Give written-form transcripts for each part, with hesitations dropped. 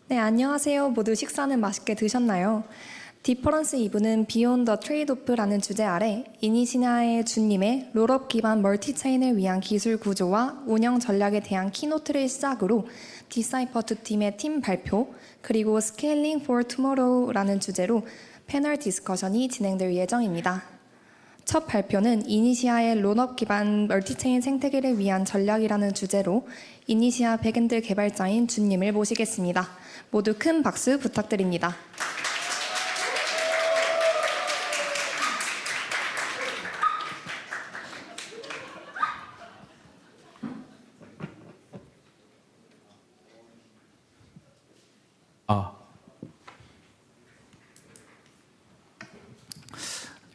네, 안녕하세요. 모두 식사는 맛있게 드셨나요? 디퍼런스 2부는 Beyond the Trade-off라는 주제 아래 이니시아의 준님의 롤업 기반 멀티체인을 위한 기술 구조와 운영 전략에 대한 키노트를 시작으로 디사이퍼 2팀의 팀 발표, 그리고 Scaling for Tomorrow라는 주제로 패널 디스커션이 진행될 예정입니다. 첫 발표는 이니시아의 롤업 기반 멀티체인 생태계를 위한 전략이라는 주제로 이니시아 백엔드 개발자인 준님을 모시겠습니다. 모두 큰 박수 부탁드립니다.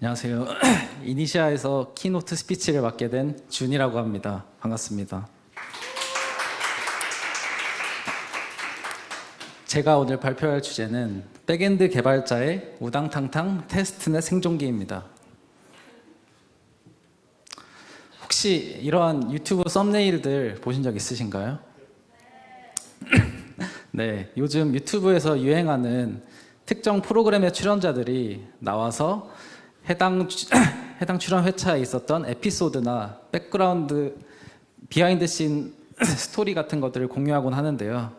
안녕하세요. 이니시아에서 키노트 스피치를 맡게 된 준이라고 합니다. 반갑습니다. 제가 오늘 발표할 주제는 백엔드 개발자의 우당탕탕 테스트넷 생존기입니다. 혹시 이러한 유튜브 썸네일들 보신 적 있으신가요? 네, 요즘 유튜브에서 유행하는 특정 프로그램의 출연자들이 나와서 해당 출연 회차에 있었던 에피소드나 백그라운드 비하인드 씬 스토리 같은 것들을 공유하곤 하는데요.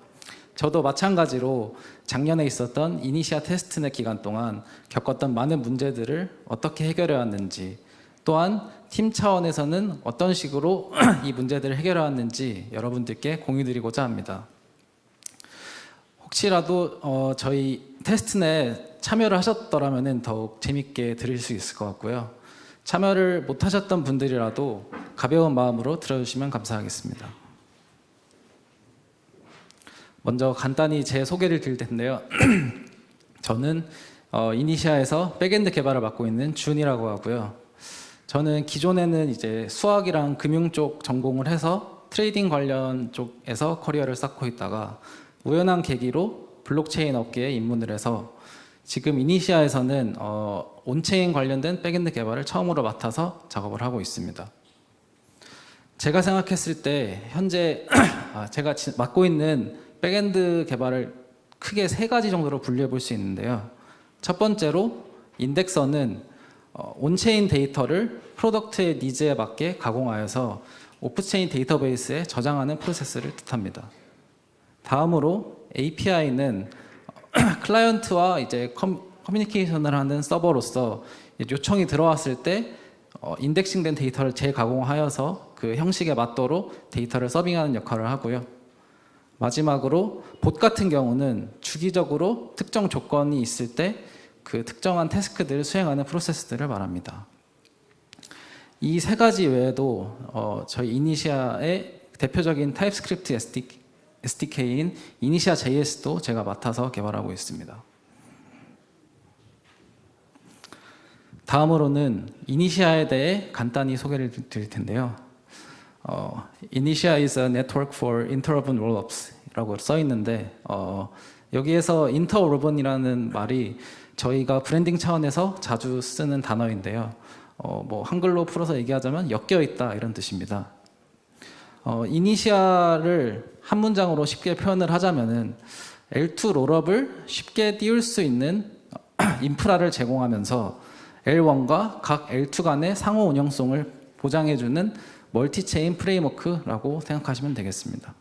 저도 마찬가지로 작년에 있었던 이니시아 테스트넷 기간 동안 겪었던 많은 문제들을 어떻게 해결해 왔는지, 또한 팀 차원에서는 어떤 식으로 이 문제들을 해결해 왔는지 여러분들께 공유드리고자 합니다. 혹시라도 저희 테스트넷 참여를 하셨더라면 더욱 재밌게 들을 수 있을 것 같고요. 참여를 못 하셨던 분들이라도 가벼운 마음으로 들어주시면 감사하겠습니다. 먼저 간단히 제 소개를 드릴 텐데요. 저는 이니시아에서 백엔드 개발을 맡고 있는 준이라고 하고요. 저는 기존에는 이제 수학이랑 금융 쪽 전공을 해서 트레이딩 관련 쪽에서 커리어를 쌓고 있다가 우연한 계기로 블록체인 업계에 입문을 해서 지금 이니시아에서는 온체인 관련된 백엔드 개발을 처음으로 맡아서 작업을 하고 있습니다. 제가 생각했을 때 현재 제가 맡고 있는 백엔드 개발을 크게 세 가지 정도로 분류해 볼 수 있는데요. 첫 번째로 인덱서는 온체인 데이터를 프로덕트의 니즈에 맞게 가공하여서 오프체인 데이터베이스에 저장하는 프로세스를 뜻합니다. 다음으로 API는 클라이언트와 이제 커뮤니케이션을 하는 서버로서 요청이 들어왔을 때 인덱싱된 데이터를 재가공하여서 그 형식에 맞도록 데이터를 서빙하는 역할을 하고요. 마지막으로 봇 같은 경우는 주기적으로 특정 조건이 있을 때 그 특정한 태스크들을 수행하는 프로세스들을 말합니다. 이 세 가지 외에도 저희 이니시아의 대표적인 타입스크립트 SDK인 이니시아 JS도 제가 맡아서 개발하고 있습니다. 다음으로는 이니시아에 대해 간단히 소개를 드릴 텐데요. Initia is a network for interurban rollups 라고 써 있는데 여기에서 interurban이라는 말이 저희가 브랜딩 차원에서 자주 쓰는 단어인데요. 뭐 한글로 풀어서 얘기하자면 엮여 있다 이런 뜻입니다. 이니시아를 한 문장으로 쉽게 표현을 하자면은 L2 롤업을 쉽게 띄울 수 있는 인프라를 제공하면서 L1과 각 L2 간의 상호 운영성을 보장해주는 멀티체인 프레임워크라고 생각하시면 되겠습니다.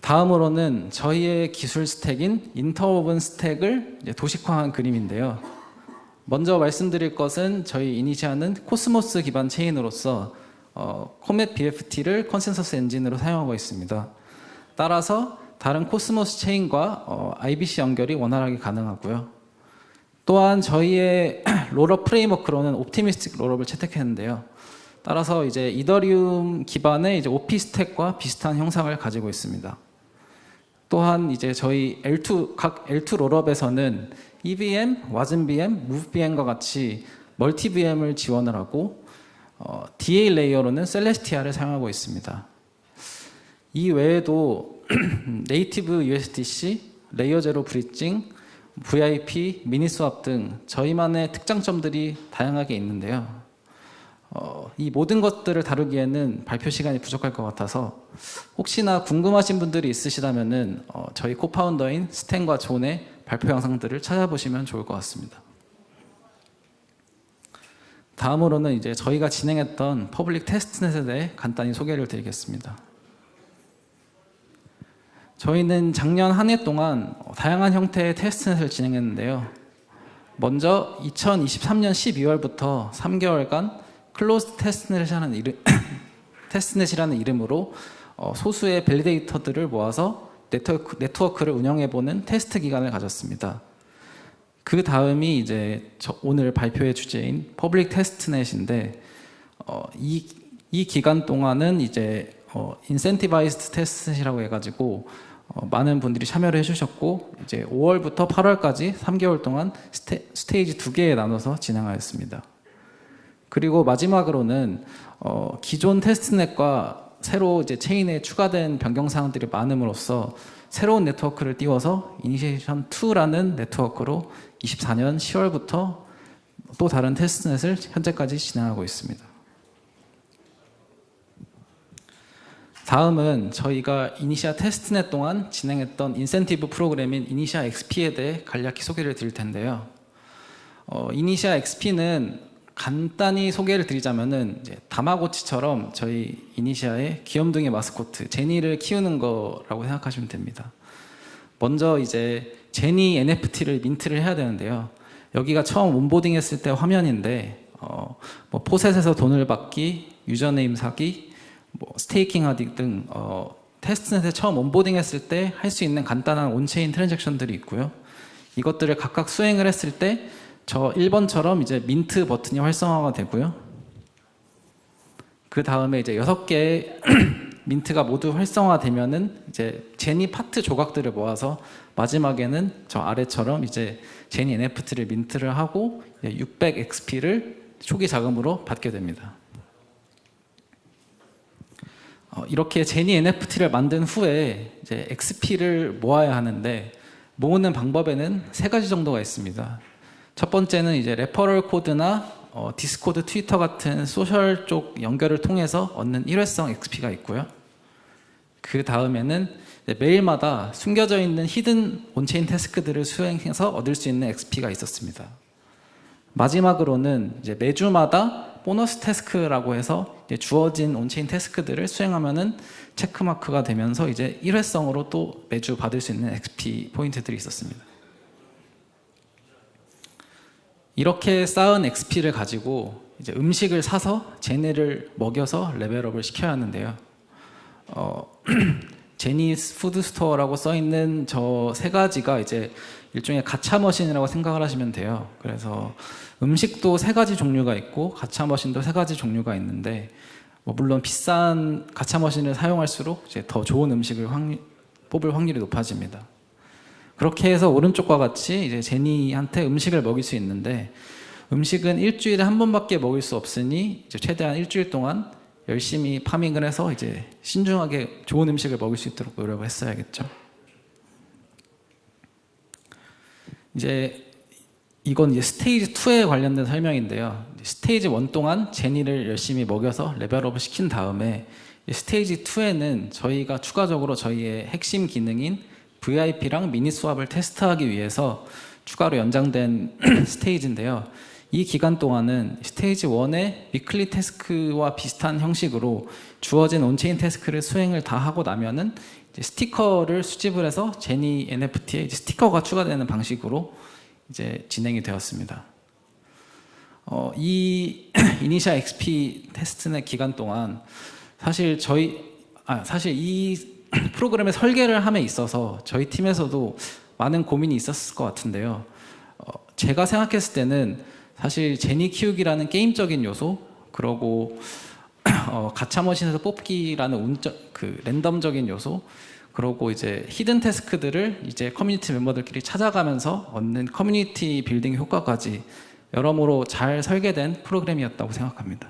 다음으로는 저희의 기술 스택인 인터오븐 스택을 도식화한 그림인데요. 먼저 말씀드릴 것은 저희 이니시아는 코스모스 기반 체인으로서 코멧 BFT를 컨센서스 엔진으로 사용하고 있습니다. 따라서 다른 코스모스 체인과 IBC 연결이 원활하게 가능하고요. 또한 저희의 롤업 프레임워크로는 옵티미스틱 롤업을 채택했는데요. 따라서 이제 이더리움 기반의 이제 OP 스택과 비슷한 형상을 가지고 있습니다. 또한 이제 저희 각 L2 롤업에서는 EVM, WASM VM, Move VM과 같이 멀티 VM을 지원을 하고 DA 레이어로는 셀레스티아를 사용하고 있습니다. 이 외에도 네이티브 USDC, 레이어 제로 브리징, VIP, 미니스왑 등 저희만의 특장점들이 다양하게 있는데요. 이 모든 것들을 다루기에는 발표 시간이 부족할 것 같아서 혹시나 궁금하신 분들이 있으시다면은 저희 코파운더인 스탠과 존의 발표 영상들을 찾아보시면 좋을 것 같습니다. 다음으로는 이제 저희가 진행했던 퍼블릭 테스트넷에 대해 간단히 소개를 드리겠습니다. 저희는 작년 한 해 동안 다양한 형태의 테스트넷을 진행했는데요. 먼저 2023년 12월부터 3개월간 클로즈 테스트넷이라는 이름으로 소수의 밸리데이터들을 모아서 네트워크를 운영해보는 테스트 기간을 가졌습니다. 그 다음이 이제 오늘 발표의 주제인 퍼블릭 테스트넷인데 이 기간 동안은 이제 인센티바이즈드 테스트넷이라고 해가지고 많은 분들이 참여를 해주셨고 이제 5월부터 8월까지 3개월 동안 스테이지 2개에 나눠서 진행하였습니다. 그리고 마지막으로는 기존 테스트넷과 새로 이제 체인에 추가된 변경 사항들이 많음으로써 새로운 네트워크를 띄워서 이니시에이션 2라는 네트워크로 24년 10월부터 또 다른 테스트넷을 현재까지 진행하고 있습니다. 다음은 저희가 이니시아 테스트넷 동안 진행했던 인센티브 프로그램인 이니시아 XP에 대해 간략히 소개를 드릴 텐데요. 이니시아 XP는 간단히 소개를 드리자면은 이제 다마고치처럼 저희 이니시아의 귀염둥이 마스코트 제니를 키우는 거라고 생각하시면 됩니다. 먼저 이제 제니 NFT를 민트를 해야 되는데요. 여기가 처음 온보딩 했을 때 화면인데 뭐 포셋에서 돈을 받기, 유저네임 사기, 뭐 스테이킹 하기 등 테스트넷에 처음 온보딩 했을 때 할 수 있는 간단한 온체인 트랜잭션들이 있고요. 이것들을 각각 수행을 했을 때 저 1번처럼 이제 민트 버튼이 활성화가 되고요. 그 다음에 이제 6개의 민트가 모두 활성화되면은 이제 제니 파트 조각들을 모아서 마지막에는 저 아래처럼 이제 제니 NFT를 민트를 하고 600 XP를 초기 자금으로 받게 됩니다. 이렇게 제니 NFT를 만든 후에 이제 XP를 모아야 하는데 모으는 방법에는 3가지 정도가 있습니다. 첫 번째는 이제 레퍼럴 코드나 디스코드, 트위터 같은 소셜 쪽 연결을 통해서 얻는 일회성 XP가 있고요. 그 다음에는 매일마다 숨겨져 있는 히든 온체인 태스크들을 수행해서 얻을 수 있는 XP가 있었습니다. 마지막으로는 이제 매주마다 보너스 태스크라고 해서 이제 주어진 온체인 태스크들을 수행하면은 체크마크가 되면서 이제 일회성으로 또 매주 받을 수 있는 XP 포인트들이 있었습니다. 이렇게 쌓은 XP를 가지고 이제 음식을 사서 제니를 먹여서 레벨업을 시켜야 하는데요. 제니 푸드 스토어라고 써 있는 저 3가지가 이제 일종의 가챠 머신이라고 생각을 하시면 돼요. 그래서 음식도 3가지 종류가 있고 가챠 머신도 3가지 종류가 있는데 물론 비싼 가챠 머신을 사용할수록 이제 더 좋은 음식을 뽑을 확률이 높아집니다. 그렇게 해서 오른쪽과 같이 이제 제니한테 음식을 먹일 수 있는데 음식은 일주일에 한 번밖에 먹일 수 없으니 이제 최대한 일주일 동안 열심히 파밍을 해서 이제 신중하게 좋은 음식을 먹을 수 있도록 노력을 했어야겠죠. 이제 이건 이제 스테이지 2에 관련된 설명인데요. 스테이지 1 동안 제니를 열심히 먹여서 레벨업을 시킨 다음에 스테이지 2에는 저희가 추가적으로 저희의 핵심 기능인 VIP랑 미니 스왑을 테스트하기 위해서 추가로 연장된 스테이지인데요. 이 기간 동안은 스테이지 1의 위클리 태스크와 비슷한 형식으로 주어진 온체인 태스크를 수행을 다 하고 나면은 이제 스티커를 수집을 해서 제니 NFT에 이제 스티커가 추가되는 방식으로 이제 진행이 되었습니다. 이 이니시아 XP 테스트넷 기간 동안 사실 이 프로그램의 설계를 함에 있어서 저희 팀에서도 많은 고민이 있었을 것 같은데요. 제가 생각했을 때는 사실 제니 키우기라는 게임적인 요소, 그리고 가챠 머신에서 뽑기라는 랜덤적인 요소, 그리고 이제 히든 태스크들을 이제 커뮤니티 멤버들끼리 찾아가면서 얻는 커뮤니티 빌딩 효과까지 여러모로 잘 설계된 프로그램이었다고 생각합니다.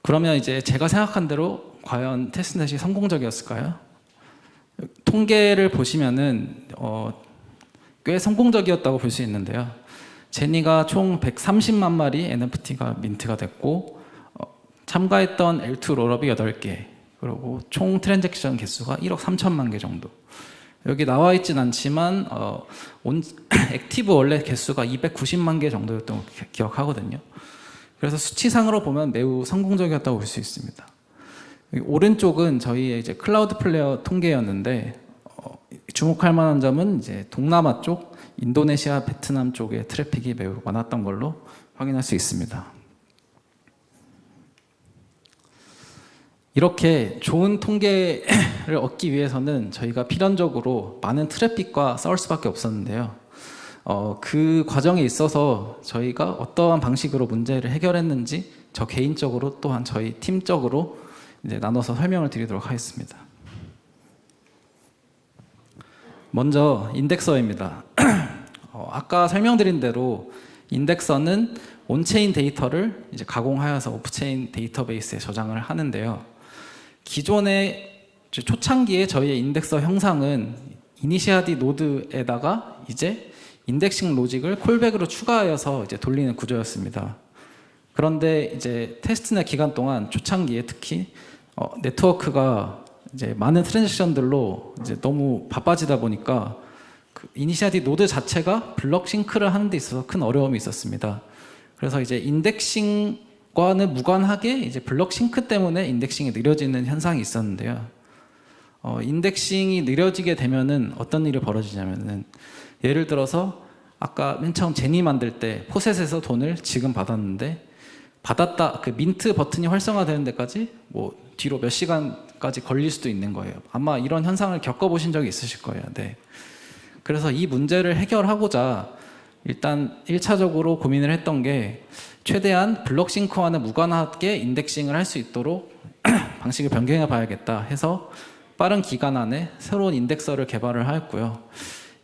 그러면 이제 제가 생각한 대로 과연 테스트넷이 성공적이었을까요? 통계를 보시면은 꽤 성공적이었다고 볼 수 있는데요. 제니가 총 130만 마리 NFT가 민트가 됐고 참가했던 L2 롤업이 8개, 그리고 총 트랜잭션 개수가 1억 3천만 개 정도. 여기 나와 있진 않지만 액티브 원래 개수가 290만 개 정도였던 거 기억하거든요. 그래서 수치상으로 보면 매우 성공적이었다고 볼 수 있습니다. 여기 오른쪽은 저희의 이제 클라우드 플레이어 통계였는데 주목할 만한 점은 이제 동남아 쪽, 인도네시아, 베트남 쪽의 트래픽이 매우 많았던 걸로 확인할 수 있습니다. 이렇게 좋은 통계를 얻기 위해서는 저희가 필연적으로 많은 트래픽과 싸울 수밖에 없었는데요. 그 과정에 있어서 저희가 어떠한 방식으로 문제를 해결했는지 저 개인적으로 또한 저희 팀적으로 이제 나눠서 설명을 드리도록 하겠습니다. 먼저 인덱서입니다. 아까 설명드린 대로 인덱서는 온체인 데이터를 이제 가공하여서 오프체인 데이터베이스에 저장을 하는데요. 기존의 초창기에 저희의 인덱서 형상은 이니시아디 노드에다가 이제 인덱싱 로직을 콜백으로 추가하여서 이제 돌리는 구조였습니다. 그런데 이제 테스트넷 기간 동안 초창기에 특히 네트워크가 이제 많은 트랜잭션들로 이제 너무 바빠지다 보니까 그 이니시아디 노드 자체가 블럭 싱크를 하는 데 있어서 큰 어려움이 있었습니다. 그래서 이제 인덱싱과는 무관하게 이제 블럭 싱크 때문에 인덱싱이 느려지는 현상이 있었는데요. 인덱싱이 느려지게 되면은 어떤 일이 벌어지냐면은 예를 들어서 아까 맨 처음 제니 만들 때 포셋에서 돈을 지금 받았는데 받았다 그 민트 버튼이 활성화되는 데까지 뭐 뒤로 몇 시간까지 걸릴 수도 있는 거예요. 아마 이런 현상을 겪어보신 적이 있으실 거예요. 네. 그래서 이 문제를 해결하고자 일단 1차적으로 고민을 했던 게 최대한 블록 싱크와는 무관하게 인덱싱을 할 수 있도록 방식을 변경해 봐야겠다 해서 빠른 기간 안에 새로운 인덱서를 개발을 하였고요.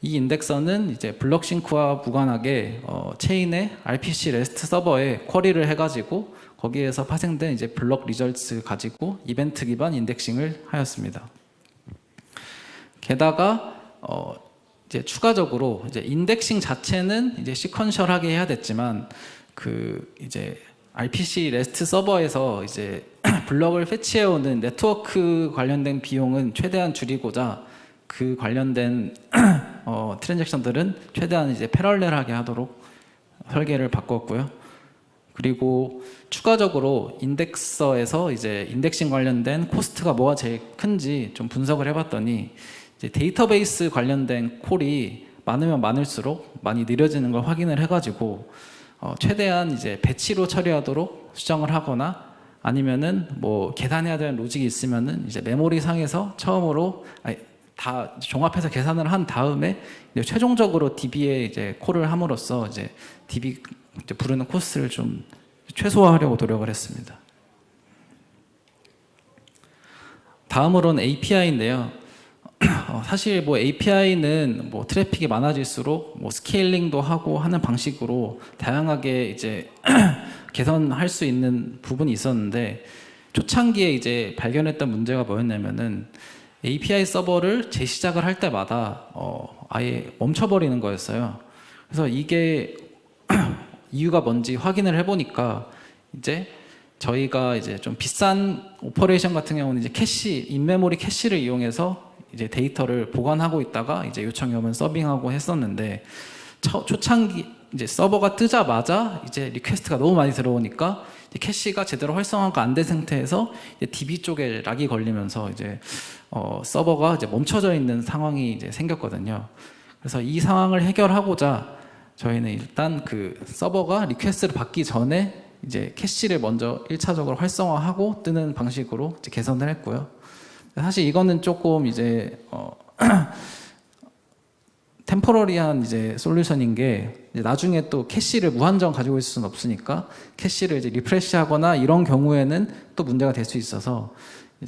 이 인덱서는 이제 블록 싱크와 무관하게 체인의 RPC REST 서버에 쿼리를 해가지고 거기에서 파생된 이제 블록 리절츠 가지고 이벤트 기반 인덱싱을 하였습니다. 게다가 이제 추가적으로 이제 인덱싱 자체는 이제 시퀀셜하게 해야 됐지만 그 이제 RPC REST 서버에서 이제 블럭을 패치해오는 네트워크 관련된 비용은 최대한 줄이고자 그 관련된 트랜잭션들은 최대한 이제 패럴렐하게 하도록 설계를 바꿨고요. 그리고 추가적으로 인덱서에서 이제 인덱싱 관련된 코스트가 뭐가 제일 큰지 좀 분석을 해봤더니 이제 데이터베이스 관련된 콜이 많으면 많을수록 많이 느려지는 걸 확인을 해가지고 최대한 이제 배치로 처리하도록 수정을 하거나 아니면은 뭐 계산해야 되는 로직이 있으면은 이제 메모리 상에서 처음으로 다 종합해서 계산을 한 다음에 이제 최종적으로 DB에 이제 콜을 함으로써 이제 DB 이제 부르는 코스트를 좀 최소화하려고 노력을 했습니다. 다음으로는 API인데요. 사실 뭐 API는 뭐 트래픽이 많아질수록 뭐 스케일링도 하고 하는 방식으로 다양하게 이제 개선할 수 있는 부분이 있었는데 초창기에 이제 발견했던 문제가 뭐였냐면은 API 서버를 재시작을 할 때마다 아예 멈춰버리는 거였어요. 그래서 이게 이유가 뭔지 확인을 해보니까 이제 저희가 이제 좀 비싼 오퍼레이션 같은 경우는 이제 캐시, 인메모리 캐시를 이용해서 이제 데이터를 보관하고 있다가 이제 요청이 오면 서빙하고 했었는데 초창기 이제 서버가 뜨자마자 이제 리퀘스트가 너무 많이 들어오니까 이제 캐시가 제대로 활성화가 안 된 상태에서 이제 DB 쪽에 락이 걸리면서 이제 서버가 이제 멈춰져 있는 상황이 이제 생겼거든요. 그래서 이 상황을 해결하고자 저희는 일단 그 서버가 리퀘스트를 받기 전에 이제 캐시를 먼저 1차적으로 활성화하고 뜨는 방식으로 이제 개선을 했고요. 사실 이거는 조금 이제 템포러리한 이제 솔루션인 게 이제 나중에 또 캐시를 무한정 가지고 있을 수는 없으니까 캐시를 이제 리프레시하거나 이런 경우에는 또 문제가 될 수 있어서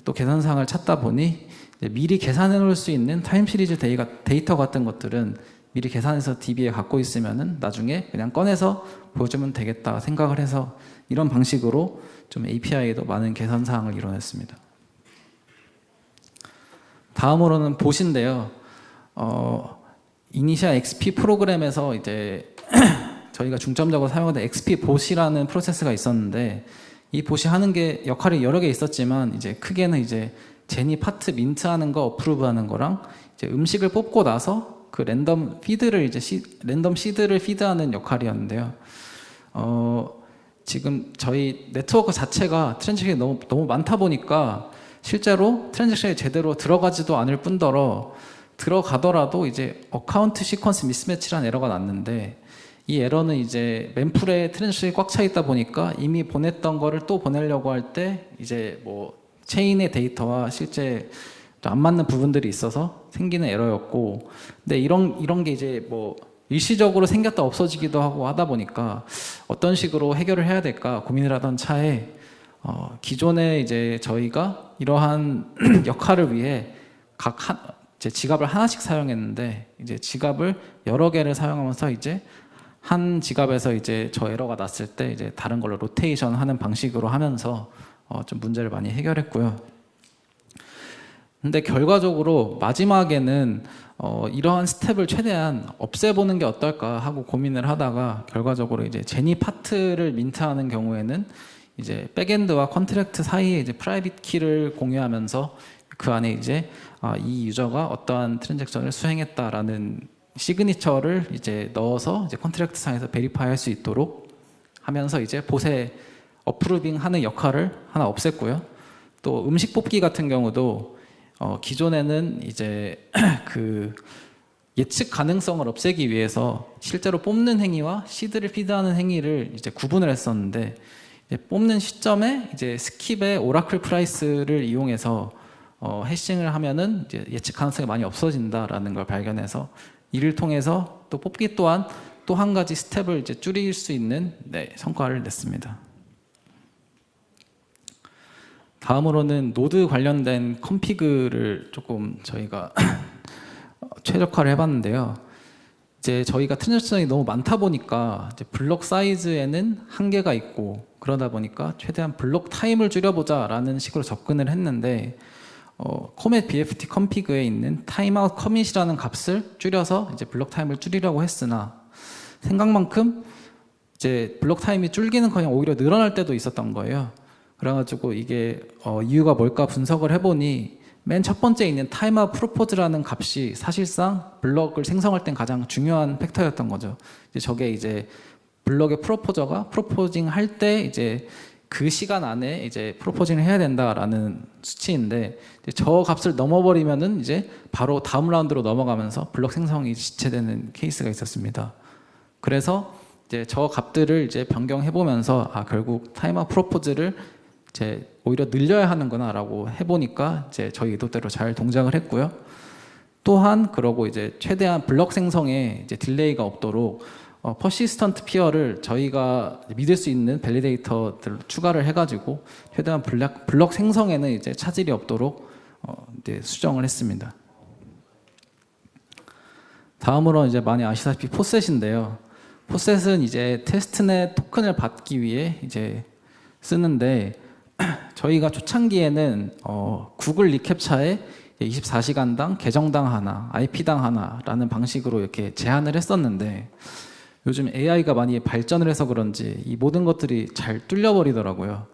또 개선사항을 찾다 보니 이제 미리 계산해 놓을 수 있는 타임 시리즈 데이터 같은 것들은 미리 계산해서 DB에 갖고 있으면은 나중에 그냥 꺼내서 보여주면 되겠다 생각을 해서 이런 방식으로 좀 API에도 많은 개선 사항을 이뤄냈습니다. 다음으로는 봇인데요. 이니시아 XP 프로그램에서 이제 저희가 중점적으로 사용하던 XP 봇이라는 프로세스가 있었는데 이 봇이 하는 게 역할이 여러 개 있었지만 이제 크게는 이제 제니 파트 민트하는 거 어프로브하는 거랑 이제 음식을 뽑고 나서 그 랜덤 피드를 이제 랜덤 시드를 피드하는 역할이었는데요. 지금 저희 네트워크 자체가 트랜잭션이 너무 많다 보니까 실제로 트랜잭션이 제대로 들어가지도 않을 뿐더러 들어가더라도 이제 어카운트 시퀀스 미스매치라는 에러가 났는데 이 에러는 이제 멤풀에 트랜잭션이 꽉 차 있다 보니까 이미 보냈던 거를 또 보내려고 할 때 이제 뭐 체인의 데이터와 실제 안 맞는 부분들이 있어서 생기는 에러였고, 근데 이런 게 이제 뭐 일시적으로 생겼다 없어지기도 하고 하다 보니까 어떤 식으로 해결을 해야 될까 고민을 하던 차에 기존에 이제 저희가 이러한 역할을 위해 이제 지갑을 하나씩 사용했는데 이제 지갑을 여러 개를 사용하면서 이제 한 지갑에서 이제 저 에러가 났을 때 이제 다른 걸로 로테이션 하는 방식으로 하면서 좀 문제를 많이 해결했고요. 근데 결과적으로 마지막에는 이러한 스텝을 최대한 없애보는 게 어떨까 하고 고민을 하다가 결과적으로 이제 제니 파트를 민트하는 경우에는 이제 백엔드와 컨트랙트 사이에 이제 프라이빗 키를 공유하면서 그 안에 이제 이 유저가 어떠한 트랜잭션을 수행했다라는 시그니처를 이제 넣어서 이제 컨트랙트 상에서 베리파이 할 수 있도록 하면서 이제 봇에 어프루빙 하는 역할을 하나 없앴고요. 또 음식 뽑기 같은 경우도 기존에는 이제 그 예측 가능성을 없애기 위해서 실제로 뽑는 행위와 시드를 피드하는 행위를 이제 구분을 했었는데 이제 뽑는 시점에 이제 스킵의 오라클 프라이스를 이용해서 해싱을 하면은 이제 예측 가능성이 많이 없어진다라는 걸 발견해서 이를 통해서 또 뽑기 또한 또 한 가지 스텝을 이제 줄일 수 있는 성과를 냈습니다. 다음으로는 노드 관련된 컴피그를 조금 저희가 최적화를 해봤는데요. 이제 저희가 트랜잭션이 너무 많다 보니까 이제 블록 사이즈에는 한계가 있고 그러다 보니까 최대한 블록 타임을 줄여보자라는 식으로 접근을 했는데 코멧 BFT 컴피그에 있는 타임아웃 커밋이라는 값을 줄여서 이제 블록 타임을 줄이려고 했으나 생각만큼 이제 블록 타임이 줄기는커녕 오히려 늘어날 때도 있었던 거예요. 그래가지고 이게 이유가 뭘까 분석을 해보니 맨 첫 번째 있는 타임아웃 프로포즈라는 값이 사실상 블럭을 생성할 땐 가장 중요한 팩터였던 거죠. 이제 저게 이제 블럭의 프로포저가 프로포징 할 때 이제 그 시간 안에 이제 프로포징을 해야 된다라는 수치인데 저 값을 넘어버리면은 이제 바로 다음 라운드로 넘어가면서 블럭 생성이 지체되는 케이스가 있었습니다. 그래서 이제 저 값들을 이제 변경해 보면서 결국 타임아웃 프로포즈를 이제 오히려 늘려야 하는구나라고 해보니까 이제 저희 의도대로 잘 동작을 했고요. 또한 그러고 이제 최대한 블럭 생성에 이제 딜레이가 없도록 퍼시스턴트 피어를 저희가 믿을 수 있는 밸리데이터들 추가를 해가지고 최대한 블럭 생성에는 이제 차질이 없도록 이제 수정을 했습니다. 다음으로 이제 많이 아시다시피 포셋인데요. 포셋은 이제 테스트넷 토큰을 받기 위해 이제 쓰는데 저희가 초창기에는 구글 리캡차에 24시간당 계정당 하나, IP당 하나라는 방식으로 이렇게 제한을 했었는데 요즘 AI가 많이 발전을 해서 그런지 이 모든 것들이 잘 뚫려버리더라고요.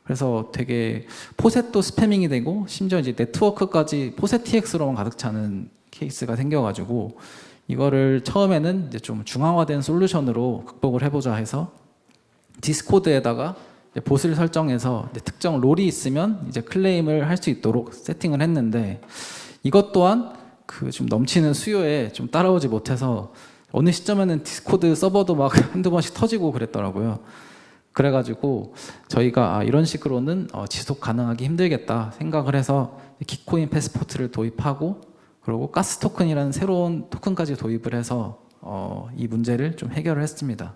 그래서 되게 포셋도 스패밍이 되고 심지어 이제 네트워크까지 포셋 TX로만 가득 차는 케이스가 생겨가지고 이거를 처음에는 이제 좀 중앙화된 솔루션으로 극복을 해보자 해서 디스코드에다가 봇을 설정해서 이제 특정 롤이 있으면 이제 클레임을 할 수 있도록 세팅을 했는데 이것 또한 그 좀 넘치는 수요에 좀 따라오지 못해서 어느 시점에는 디스코드 서버도 막 한두 번씩 터지고 그랬더라고요. 그래가지고 저희가 이런 식으로는 지속 가능하기 힘들겠다 생각을 해서 기코인 패스포트를 도입하고 그리고 가스 토큰이라는 새로운 토큰까지 도입을 해서 이 문제를 좀 해결을 했습니다.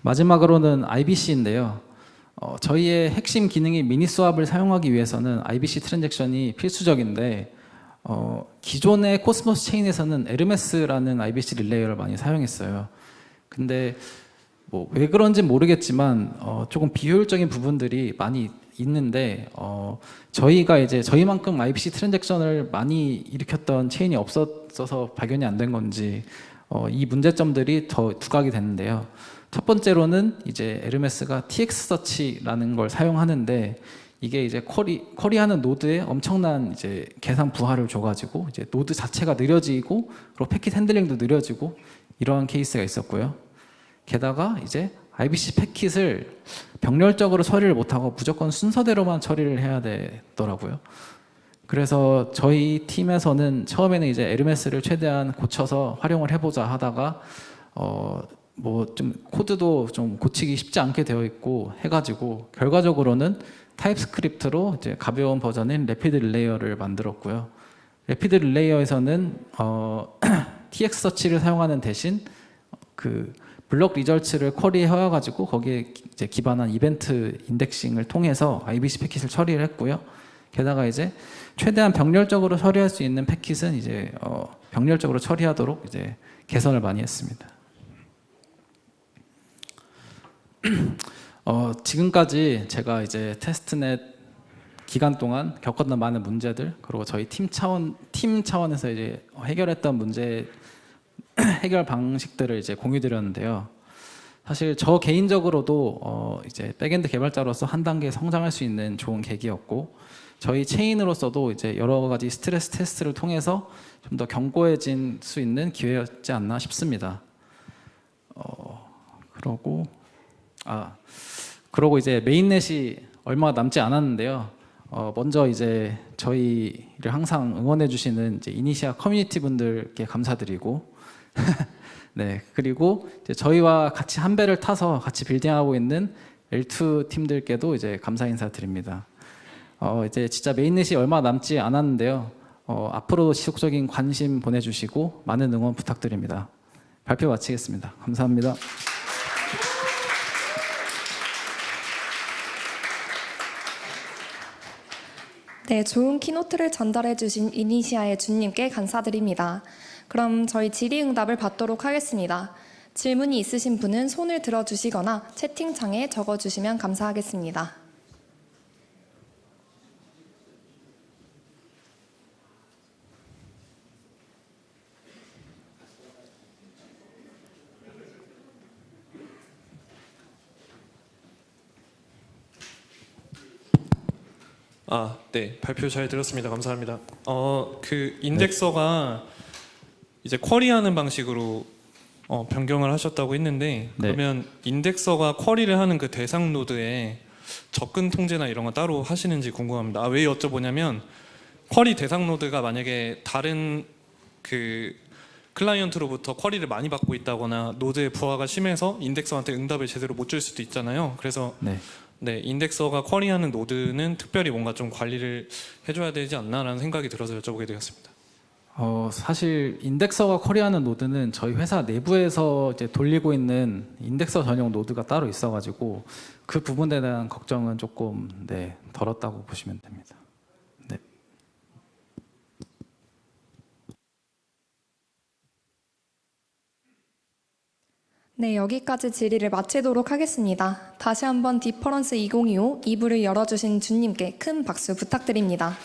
마지막으로는 IBC인데요. 저희의 핵심 기능인 미니스왑을 사용하기 위해서는 IBC 트랜잭션이 필수적인데 기존의 코스모스 체인에서는 에르메스라는 IBC 릴레이어를 많이 사용했어요. 근데 뭐 왜 그런지 모르겠지만 조금 비효율적인 부분들이 많이 있는데 저희가 이제 저희만큼 IBC 트랜잭션을 많이 일으켰던 체인이 없었어서 발견이 안 된 건지 이 문제점들이 더 두각이 됐는데요. 첫 번째로는 이제 에르메스가 TX 서치라는 걸 사용하는데 이게 이제 쿼리하는 노드에 엄청난 이제 계산 부하를 줘가지고 이제 노드 자체가 느려지고 그리고 패킷 핸들링도 느려지고 이러한 케이스가 있었고요. 게다가 이제 IBC 패킷을 병렬적으로 처리를 못하고 무조건 순서대로만 처리를 해야 되더라고요. 그래서 저희 팀에서는 처음에는 이제 에르메스를 최대한 고쳐서 활용을 해보자 하다가 뭐 좀 코드도 좀 고치기 쉽지 않게 되어 있고 해가지고 결과적으로는 타입스크립트로 이제 가벼운 버전인 래피드 릴레이어를 만들었고요. 래피드 릴레이어에서는 TX 서치를 사용하는 대신 그 블록 리절츠를 쿼리해 가지고 거기에 이제 기반한 이벤트 인덱싱을 통해서 IBC 패킷을 처리를 했고요. 게다가 이제 최대한 병렬적으로 처리할 수 있는 패킷은 이제 병렬적으로 처리하도록 이제 개선을 많이 했습니다. 지금까지 제가 이제 테스트넷 기간 동안 겪었던 많은 문제들 그리고 저희 팀 차원에서 이제 해결했던 문제 해결 방식들을 이제 공유드렸는데요. 사실 저 개인적으로도 이제 백엔드 개발자로서 한 단계 성장할 수 있는 좋은 계기였고 저희 체인으로서도 이제 여러 가지 스트레스 테스트를 통해서 좀 더 견고해질 수 있는 기회였지 않나 싶습니다. 그러고 이제 메인넷이 얼마 남지 않았는데요. 먼저 이제 저희를 항상 응원해 주시는 이제 이니시아 커뮤니티 분들께 감사드리고 네, 그리고 이제 저희와 같이 한 배를 타서 같이 빌딩하고 있는 L2 팀들께도 이제 감사 인사드립니다. 이제 진짜 메인넷이 얼마 남지 않았는데요. 앞으로도 지속적인 관심 보내주시고 많은 응원 부탁드립니다. 발표 마치겠습니다. 감사합니다. 네, 좋은 키노트를 전달해 주신 이니시아의 준님께 감사드립니다. 그럼 저희 질의응답을 받도록 하겠습니다. 질문이 있으신 분은 손을 들어주시거나 채팅창에 적어주시면 감사하겠습니다. 네, 발표 잘 들었습니다. 감사합니다. 그 인덱서가 이제 쿼리하는 방식으로 변경을 하셨다고 했는데 네. 그러면 인덱서가 쿼리를 하는 그 대상 노드에 접근 통제나 이런 거 따로 하시는지 궁금합니다. 왜 여쭤보냐면 쿼리 대상 노드가 만약에 다른 그 클라이언트로부터 쿼리를 많이 받고 있다거나 노드의 부하가 심해서 인덱서한테 응답을 제대로 못 줄 수도 있잖아요. 그래서 네, 인덱서가 쿼리하는 노드는 특별히 뭔가 좀 관리를 해줘야 되지 않나라는 생각이 들어서 여쭤보게 되었습니다. 사실 인덱서가 쿼리하는 노드는 저희 회사 내부에서 이제 돌리고 있는 인덱서 전용 노드가 따로 있어가지고 그 부분에 대한 걱정은 조금 덜었다고 보시면 됩니다. 네. 네, 여기까지 질의를 마치도록 하겠습니다. 다시 한번 디퍼런스 2025 2부를 열어주신 준님께 큰 박수 부탁드립니다.